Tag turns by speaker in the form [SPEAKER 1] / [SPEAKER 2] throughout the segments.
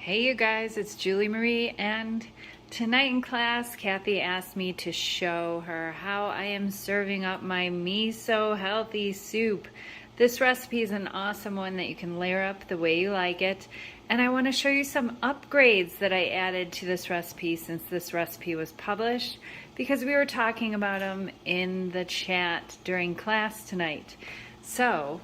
[SPEAKER 1] Hey you guys, it's Julie Marie, and tonight in class Kathy asked me to show her how I am serving up my miso healthy soup. This recipe is an awesome one that you can layer up the way you like it, and I want to show you some upgrades that I added to this recipe since this recipe was published, because we were talking about them in the chat during class tonight. So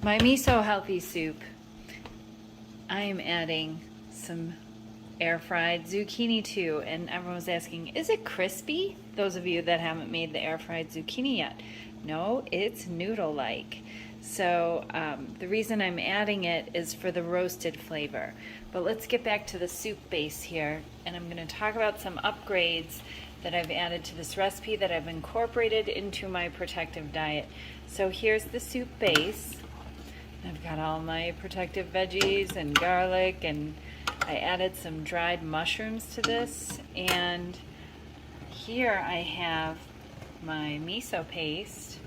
[SPEAKER 1] my miso healthy soup, I am adding some air fried zucchini too, and everyone was asking, is it crispy? Those of you that haven't made the air fried zucchini yet. No, it's noodle-like. So the reason I'm adding it is for the roasted flavor. But let's get back to the soup base here, and I'm going to talk about some upgrades that I've added to this recipe that I've incorporated into my protective diet. So here's the soup base. I've got all my protective veggies and garlic, and I added some dried mushrooms to this, and here I have my miso paste,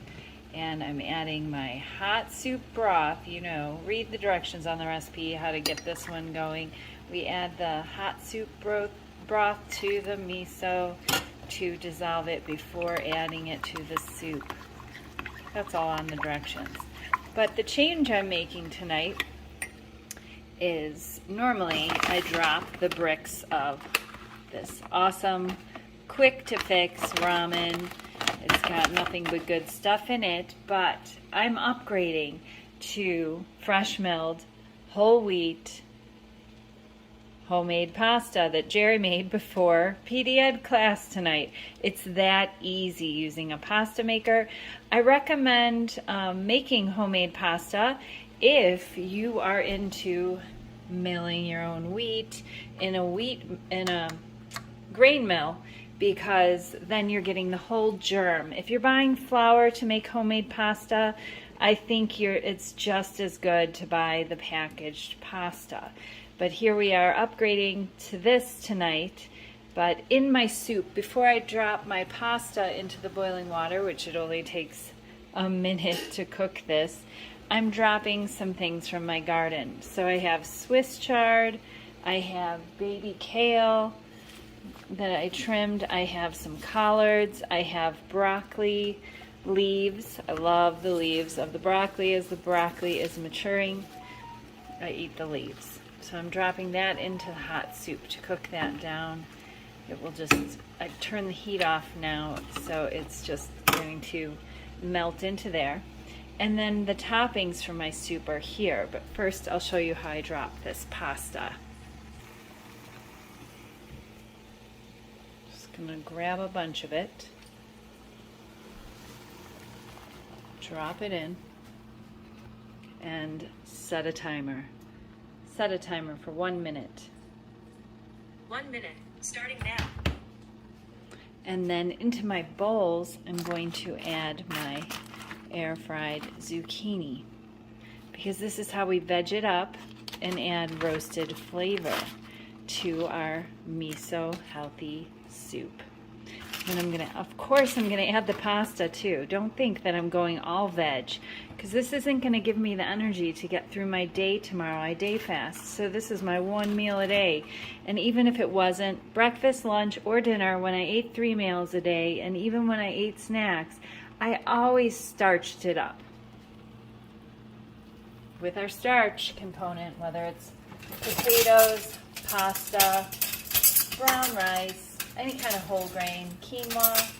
[SPEAKER 1] and I'm adding my hot soup broth. You know, read the directions on the recipe how to get this one going. We add the hot soup broth to the miso to dissolve it before adding it to the soup. That's all on the directions. But the change I'm making tonight is normally I drop the bricks of this awesome quick to fix ramen. It's got nothing but good stuff in it, but I'm upgrading to fresh milled whole wheat homemade pasta that Jerry made before PD Ed class tonight. It's that easy using a pasta maker. I recommend making homemade pasta if you are into milling your own wheat in a grain mill, because then you're getting the whole germ. If you're buying flour to make homemade pasta, I think it's just as good to buy the packaged pasta. But here we are upgrading to this tonight. But in my soup, before I drop my pasta into the boiling water, which it only takes a minute to cook this, I'm dropping some things from my garden. So I have Swiss chard, I have baby kale that I trimmed, I have some collards, I have broccoli leaves. I love the leaves of the broccoli. As the broccoli is maturing, I eat the leaves. So I'm dropping that into the hot soup to cook that down. It will just, I've turned the heat off now, so it's just going to melt into there. And then the toppings for my soup are here, but first I'll show you how I drop this pasta. Just gonna grab a bunch of it, drop it in, and set a timer. Set a timer for 1 minute.
[SPEAKER 2] 1 minute, starting now.
[SPEAKER 1] And then into my bowls, I'm going to add my air fried zucchini, because this is how we veg it up and add roasted flavor to our miso healthy soup. And I'm gonna add the pasta too. Don't think that I'm going all veg, because this isn't gonna give me the energy to get through my day tomorrow. I day fast, so this is my one meal a day. And even if it wasn't breakfast, lunch, or dinner, when I ate 3 meals a day, and even when I ate snacks, I always starched it up with our starch component, whether it's potatoes, pasta, brown rice, any kind of whole grain, quinoa.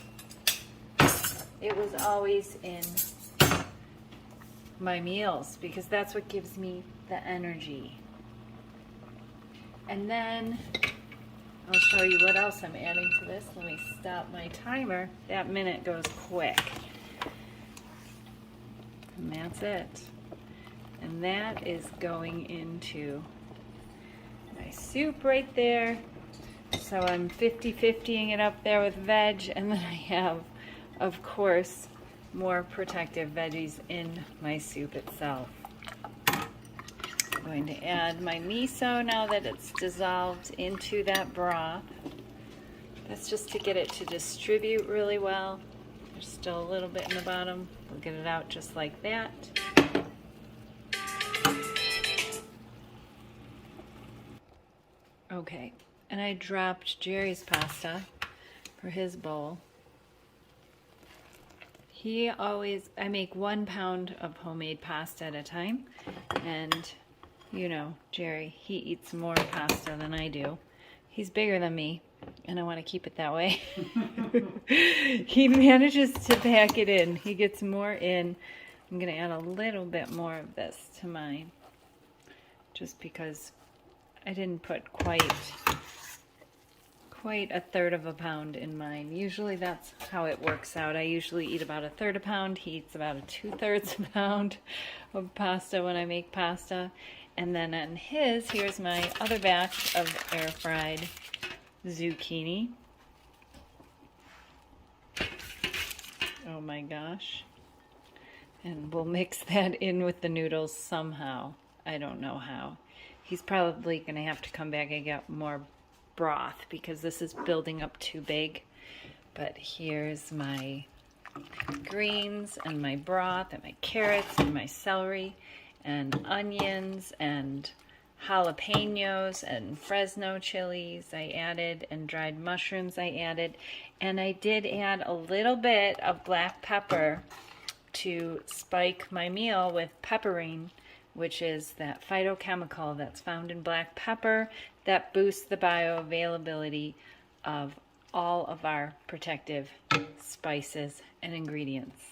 [SPEAKER 1] It was always in my meals, because that's what gives me the energy. And then I'll show you what else I'm adding to this. Let me stop my timer. That minute goes quick. And that's it. And that is going into my soup right there. So I'm 50-50ing it up there with veg, and then I have, of course, more protective veggies in my soup itself. I'm going to add my miso now that it's dissolved into that broth. That's just to get it to distribute really well. There's still a little bit in the bottom. We'll get it out just like that. Okay, and I dropped Jerry's pasta for his bowl. I make 1 pound of homemade pasta at a time, and you know, Jerry, he eats more pasta than I do. He's bigger than me, and I want to keep it that way. He manages to pack it in. He gets more in. I'm going to add a little bit more of this to mine, just because I didn't put quite a third of a pound in mine. Usually that's how it works out. I usually eat about a third a pound. He eats about a 2/3 pound of pasta when I make pasta. And then on his, here's my other batch of air fried zucchini. Oh my gosh. And we'll mix that in with the noodles somehow. I don't know how. He's probably going to have to come back and get more broth because this is building up too big. But here's my greens and my broth and my carrots and my celery and onions and jalapenos and Fresno chilies I added, and dried mushrooms I added, and I did add a little bit of black pepper to spike my meal with pepperine, which is that phytochemical that's found in black pepper that boosts the bioavailability of all of our protective spices and ingredients.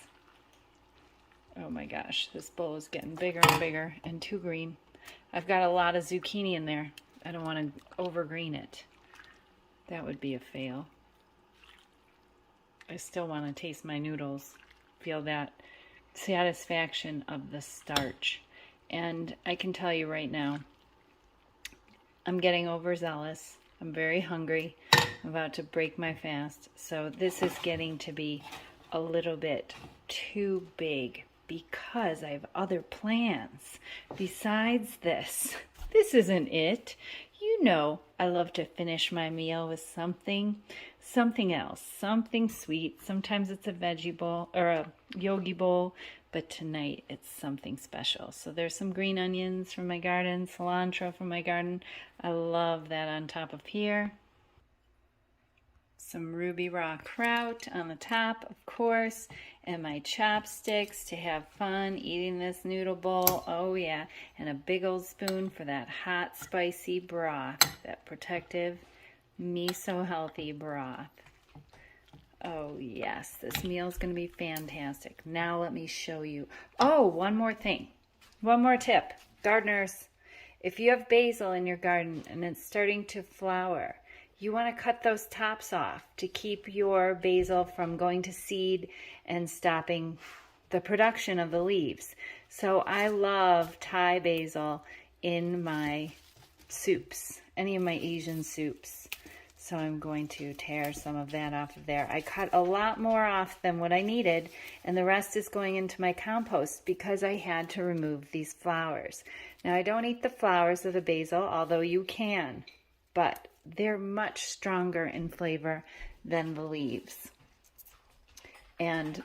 [SPEAKER 1] Oh my gosh, this bowl is getting bigger and bigger and too green. I've got a lot of zucchini in there. I don't want to overgreen it. That would be a fail. I still want to taste my noodles, feel that satisfaction of the starch. And I can tell you right now, I'm getting overzealous. I'm very hungry. I'm about to break my fast. So this is getting to be a little bit too big because I have other plans besides this. This isn't it. You know I love to finish my meal with something else, something sweet. Sometimes it's a veggie bowl or a yogi bowl, but tonight it's something special. So there's some green onions from my garden, cilantro from my garden. I love that on top of here. Some ruby raw kraut on the top, of course, and my chopsticks to have fun eating this noodle bowl. Oh yeah, and a big old spoon for that hot, spicy broth, that protective, miso healthy broth. Oh yes, this meal is going to be fantastic. Now let me show you. Oh, one more thing. One more tip. Gardeners, if you have basil in your garden and it's starting to flower, you want to cut those tops off to keep your basil from going to seed and stopping the production of the leaves. So I love Thai basil in my soups, any of my Asian soups. So I'm going to tear some of that off of there. I cut a lot more off than what I needed, and the rest is going into my compost because I had to remove these flowers. Now I don't eat the flowers of the basil, although you can, but they're much stronger in flavor than the leaves. And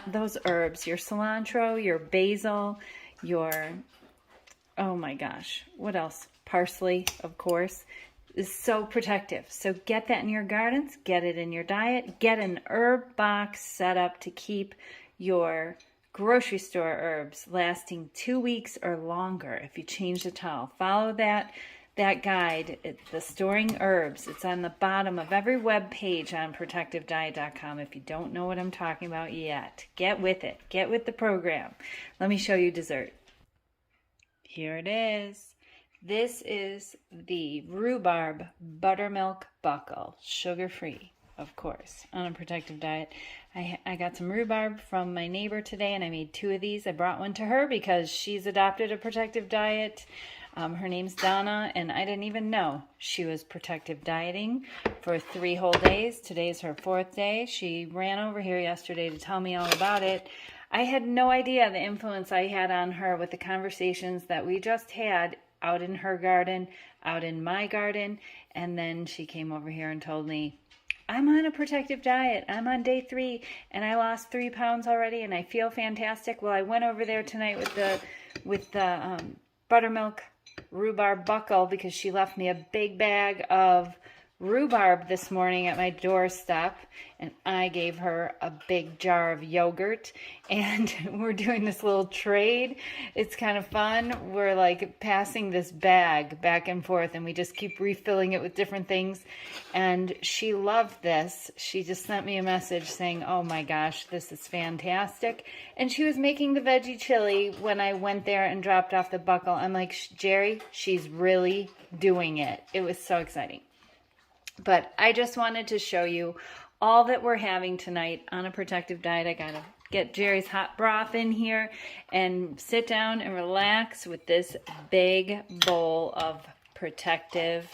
[SPEAKER 1] those herbs, your cilantro, your basil, your, oh my gosh, what else? Parsley, of course, is so protective. So get that in your gardens, get it in your diet, get an herb box set up to keep your grocery store herbs lasting 2 weeks or longer if you change the towel. Follow that guide, the storing herbs. It's on the bottom of every web page on protectivediet.com. If you don't know what I'm talking about yet, get with it. Get with the program. Let me show you dessert. Here it is. This is the rhubarb buttermilk buckle, sugar-free, of course, on a protective diet. I got some rhubarb from my neighbor today, and I made 2 of these. I brought one to her because she's adopted a protective diet. Her name's Donna, and I didn't even know she was protective dieting for 3 whole days. Today's her 4th day. She ran over here yesterday to tell me all about it. I had no idea the influence I had on her with the conversations that we just had out in her garden, out in my garden, and then she came over here and told me, I'm on a protective diet. I'm on day 3, and I lost 3 pounds already, and I feel fantastic. Well, I went over there tonight with the buttermilk rhubarb buckle because she left me a big bag of rhubarb this morning at my doorstep, and I gave her a big jar of yogurt, and we're doing this little trade. It's kind of fun. We're like passing this bag back and forth, and we just keep refilling it with different things, and she loved this. She just sent me a message saying, oh my gosh, this is fantastic, and she was making the veggie chili when I went there and dropped off the buckle. I'm like, Jerry, she's really doing it. It was so exciting. But I just wanted to show you all that we're having tonight on a protective diet. I gotta get Jerry's hot broth in here and sit down and relax with this big bowl of protective